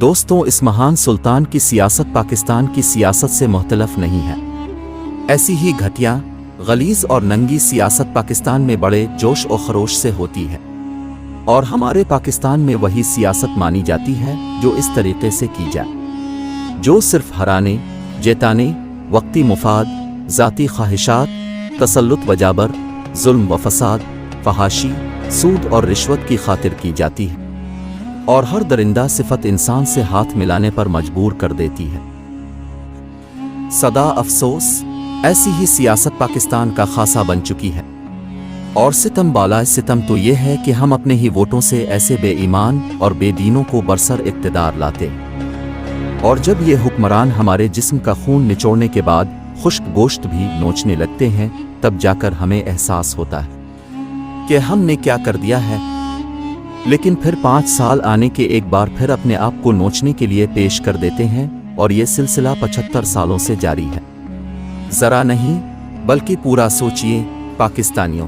دوستوں، اس مہان سلطان کی سیاست پاکستان کی سیاست سے مختلف نہیں ہے۔ ایسی ہی گھٹیا، غلیظ اور ننگی سیاست پاکستان میں بڑے جوش و خروش سے ہوتی ہے، اور ہمارے پاکستان میں وہی سیاست مانی جاتی ہے جو اس طریقے سے کی جائے، جو صرف ہرانے، جیتانے، وقتی مفاد، ذاتی خواہشات، تسلط و جابر، ظلم و فساد، فحاشی، سود اور رشوت کی خاطر کی جاتی ہے، اور ہر درندہ صفت انسان سے ہاتھ ملانے پر مجبور کر دیتی ہے۔ صدا افسوس، ایسی ہی سیاست پاکستان کا خاصہ بن چکی ہے، اور ستم بالائے ستم تو یہ ہے کہ ہم اپنے ہی ووٹوں سے ایسے بے ایمان اور بے دینوں کو برسر اقتدار لاتے ہیں، اور جب یہ حکمران ہمارے جسم کا خون نچوڑنے کے بعد خشک گوشت بھی نوچنے لگتے ہیں، تب جا کر ہمیں احساس ہوتا ہے کہ ہم نے کیا کر دیا ہے۔ لیکن پھر 5 سال آنے کے ایک بار پھر اپنے آپ کو نوچنے کے لیے پیش کر دیتے ہیں، اور یہ سلسلہ 75 سالوں سے جاری ہے۔ ذرا نہیں بلکہ پورا سوچئے پاکستانیوں،